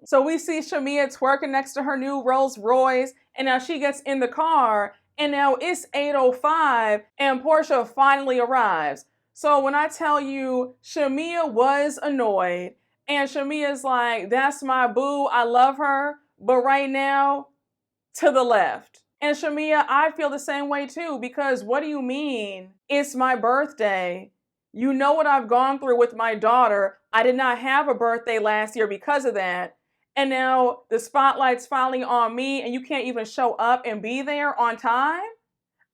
So we see Shamea twerking next to her new Rolls Royce, and now she gets in the car, and now it's 8:05, and Porsha finally arrives. So when I tell you, Shamea was annoyed, and Shamea's like, that's my boo, I love her, but right now, to the left. And Shamea, I feel the same way too, because what do you mean? It's my birthday. You know what I've gone through with my daughter. I did not have a birthday last year because of that. And now the spotlight's finally on me and you can't even show up and be there on time?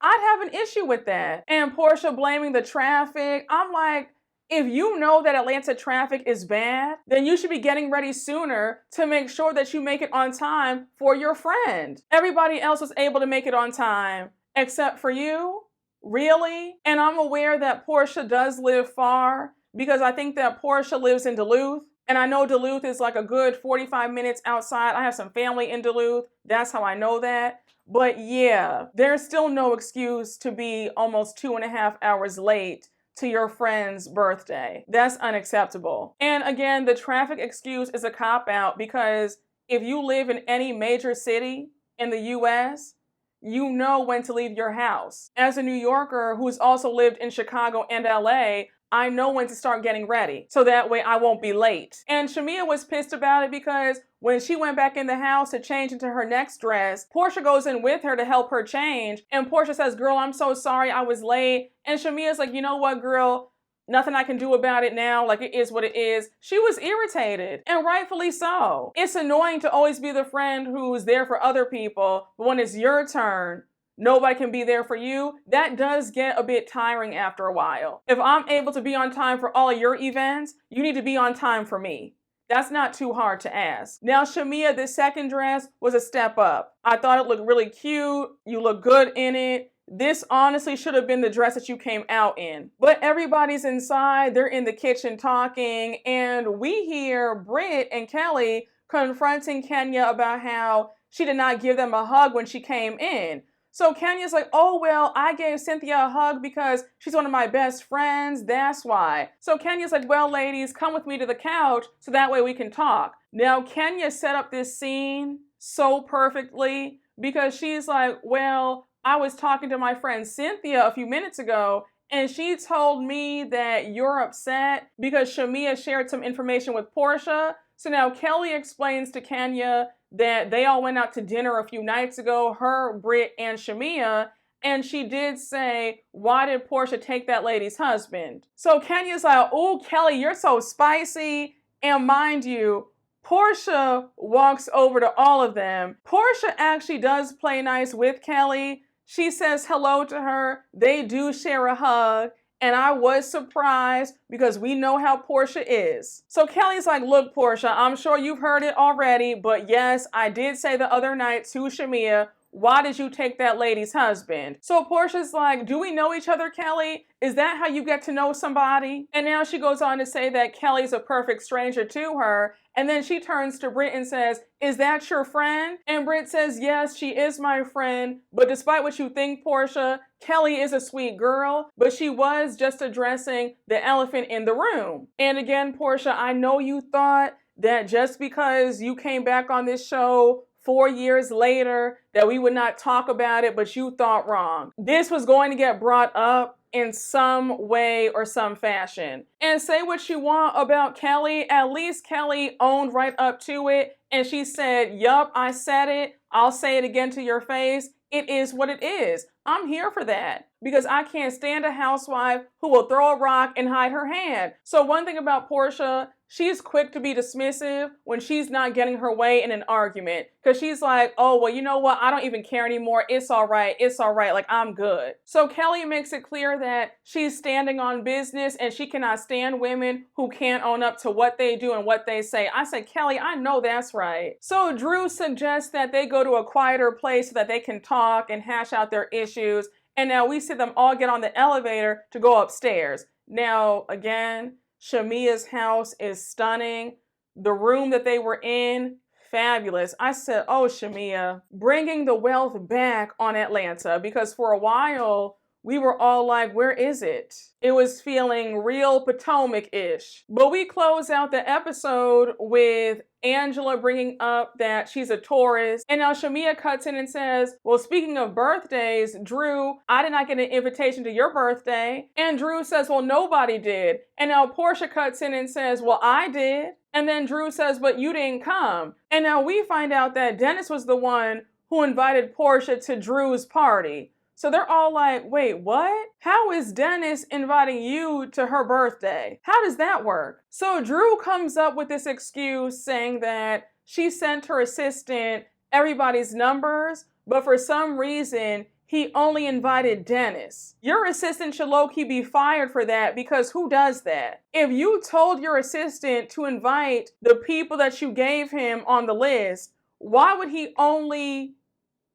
I'd have an issue with that. And Porsha blaming the traffic. I'm like, if you know that Atlanta traffic is bad, then you should be getting ready sooner to make sure that you make it on time for your friend. Everybody else was able to make it on time except for you? Really? And I'm aware that Porsha does live far because I think that Porsha lives in Duluth. And I know Duluth is like a good 45 minutes outside. I have some family in Duluth. That's how I know that. But yeah, there's still no excuse to be almost 2.5 hours late to your friend's birthday. That's unacceptable. And again, the traffic excuse is a cop-out because if you live in any major city in the US, you know when to leave your house. As a New Yorker who's also lived in Chicago and LA, I know when to start getting ready, so that way I won't be late. And Shamea was pissed about it because when she went back in the house to change into her next dress, Porsha goes in with her to help her change, and Porsha says, girl, I'm so sorry I was late. And Shamea's like, you know what, girl? Nothing I can do about it now, like it is what it is. She was irritated, and rightfully so. It's annoying to always be the friend who's there for other people, but when it's your turn, nobody can be there for you. That does get a bit tiring after a while. If I'm able to be on time for all of your events, you need to be on time for me. That's not too hard to ask. Now, Shamea, this second dress was a step up. I thought it looked really cute. You look good in it. This honestly should have been the dress that you came out in. But everybody's inside. They're in the kitchen talking. And we hear Britt and Kelli confronting Kenya about how she did not give them a hug when she came in. So Kenya's like, oh, well, I gave Cynthia a hug because she's one of my best friends. That's why. So Kenya's like, well, ladies, come with me to the couch so that way we can talk. Now, Kenya set up this scene so perfectly because she's like, well, I was talking to my friend Cynthia a few minutes ago and she told me that you're upset because Shamea shared some information with Porsha. So now Kelli explains to Kenya that they all went out to dinner a few nights ago, her, Britt, and Shamea, and she did say, why did Porsha take that lady's husband? So Kenya's like, oh, Kelli, you're so spicy. And mind you, Porsha walks over to all of them. Porsha actually does play nice with Kelli. She says hello to her. They do share a hug. And I was surprised because we know how Porsha is. So Kelli's like, look, Porsha, I'm sure you've heard it already, but yes, I did say the other night to Shamea, why did you take that lady's husband? So Porsha's like, do we know each other, Kelli? Is that how you get to know somebody? And now she goes on to say that Kelli's a perfect stranger to her. And then she turns to Britt and says, is that your friend? And Britt says, yes, she is my friend. But despite what you think, Porsha, Kelli is a sweet girl, but she was just addressing the elephant in the room. And again, Porsha, I know you thought that just because you came back on this show 4 years later that we would not talk about it, but you thought wrong. This was going to get brought up in some way or some fashion. And say what you want about Kelli, at least Kelli owned right up to it. And she said, yup, I said it. I'll say it again to your face. It is what it is. I'm here for that because I can't stand a housewife who will throw a rock and hide her hand. So one thing about Porsha, she's quick to be dismissive when she's not getting her way in an argument because she's like, oh, well, you know what? I don't even care anymore. It's all right. It's all right. Like, I'm good. So Kelli makes it clear that she's standing on business and she cannot stand women who can't own up to what they do and what they say. I said, Kelli, I know that's right. So Drew suggests that they go to a quieter place so that they can talk and hash out their issues. And now we see them all get on the elevator to go upstairs. Now, again, Shamea's house is stunning. The room that they were in, fabulous. I said, oh, Shamea, bringing the wealth back on Atlanta because for a while, we were all like, where is it? It was feeling real Potomac-ish. But we close out the episode with Angela bringing up that she's a Taurus. And now Shamea cuts in and says, well, speaking of birthdays, Drew, I did not get an invitation to your birthday. And Drew says, well, nobody did. And now Porsha cuts in and says, well, I did. And then Drew says, but you didn't come. And now we find out that Dennis was the one who invited Porsha to Drew's party. So they're all like, wait, what? How is Dennis inviting you to her birthday? How does that work? So Drew comes up with this excuse saying that she sent her assistant everybody's numbers, but for some reason, he only invited Dennis. Your assistant should low-key be fired for that, because who does that? If you told your assistant to invite the people that you gave him on the list, why would he only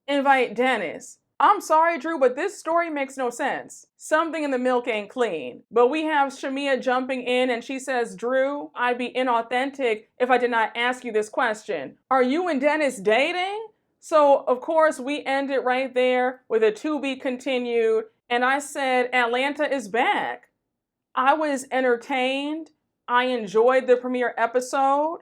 invite Dennis? I'm sorry, Drew, but this story makes no sense. Something in the milk ain't clean. But we have Shamea jumping in and she says, Drew, I'd be inauthentic if I did not ask you this question. Are you and Dennis dating? So, of course, we end it right there with a to be continued. And I said, Atlanta is back. I was entertained. I enjoyed the premiere episode.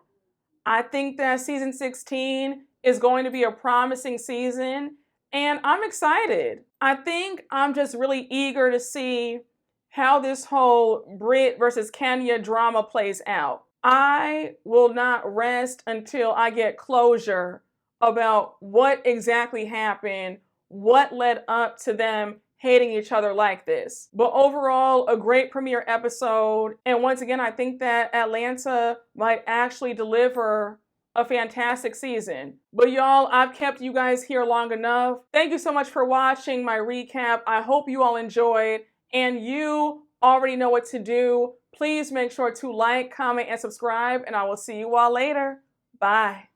I think that season 16 is going to be a promising season. And I'm excited. I think I'm just really eager to see how this whole Brit versus Kenya drama plays out. I will not rest until I get closure about what exactly happened, what led up to them hating each other like this. But overall, a great premiere episode. And once again, I think that Atlanta might actually deliver a fantastic season. But y'all, I've kept you guys here long enough. Thank you so much for watching my recap. I hope you all enjoyed, and you already know what to do. Please make sure to like, comment, and subscribe, and I will see you all later. Bye.